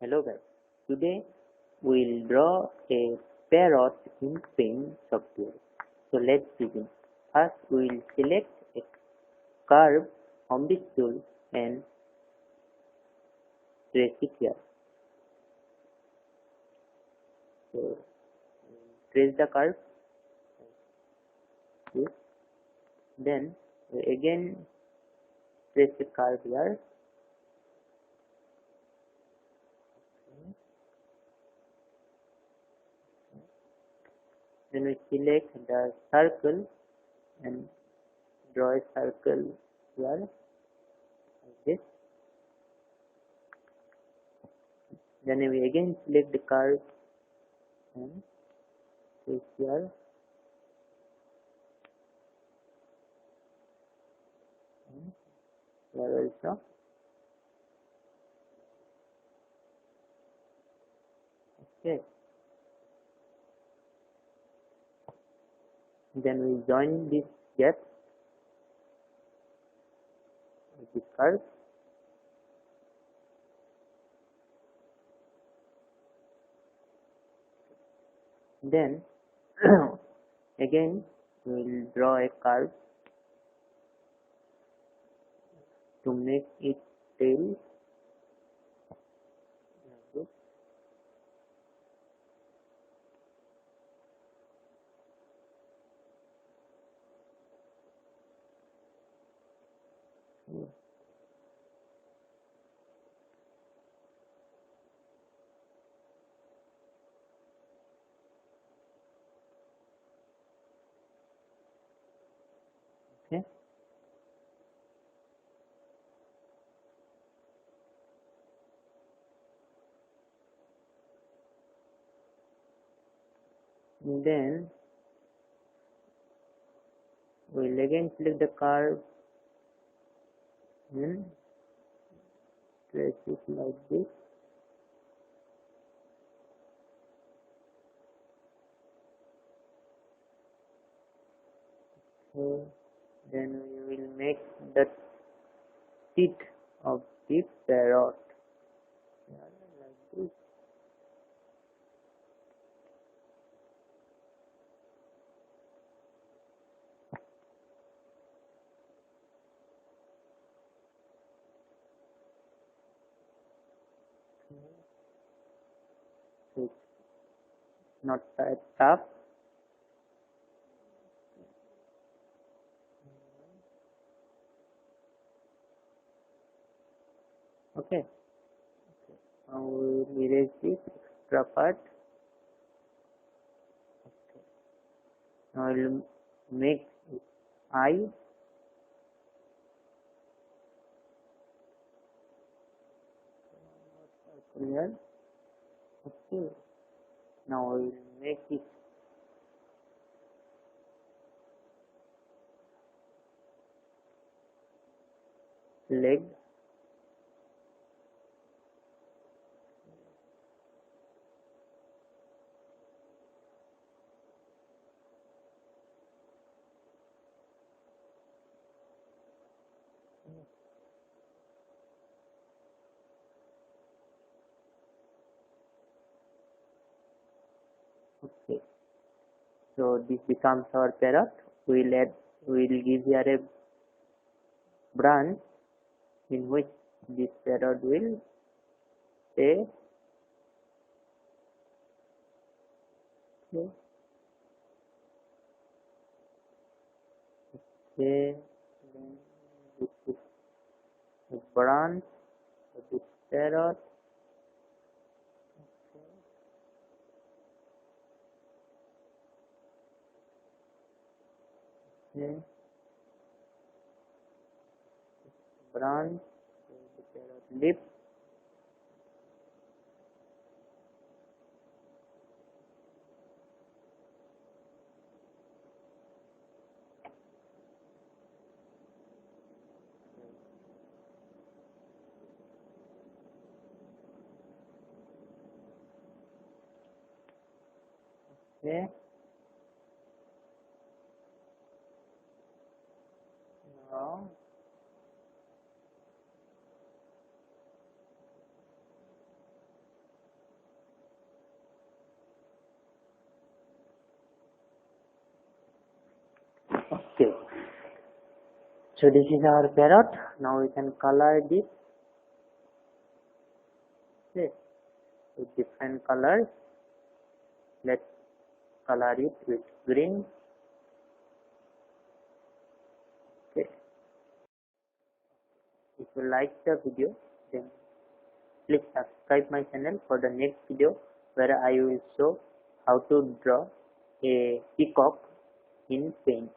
Hello guys, today we'll draw a parrot in Paint software. So let's begin. First we'll select a curve from this tool and trace it here. So trace the curve. Then again trace the curve here. Then we select the circle and draw a circle here like this. Then we again select the curve and place here and here also. Okay. Then we join this gap with this curve. Then again we will draw a curve to make it tail like this. Okay. And then we will again select the curve and trace it like this. So then we will make the teeth of the parrot like this. So it's not that tough. Okay. Now we will erase this extra part. Now I will make eye. Here. Okay. Now I will make it leg. Okay. So this becomes our parrot. We'll give here a branch in which this parrot will stay. Okay. Okay. Then this is a branch for this parrot. Okay. Branch for the parrot lip. Okay. Now So this is our parrot. Now we can color this, okay, with different colors. Let's color it with green. Okay. If you like the video, then please subscribe my channel for the next video, where I will show how to draw a peacock in paint.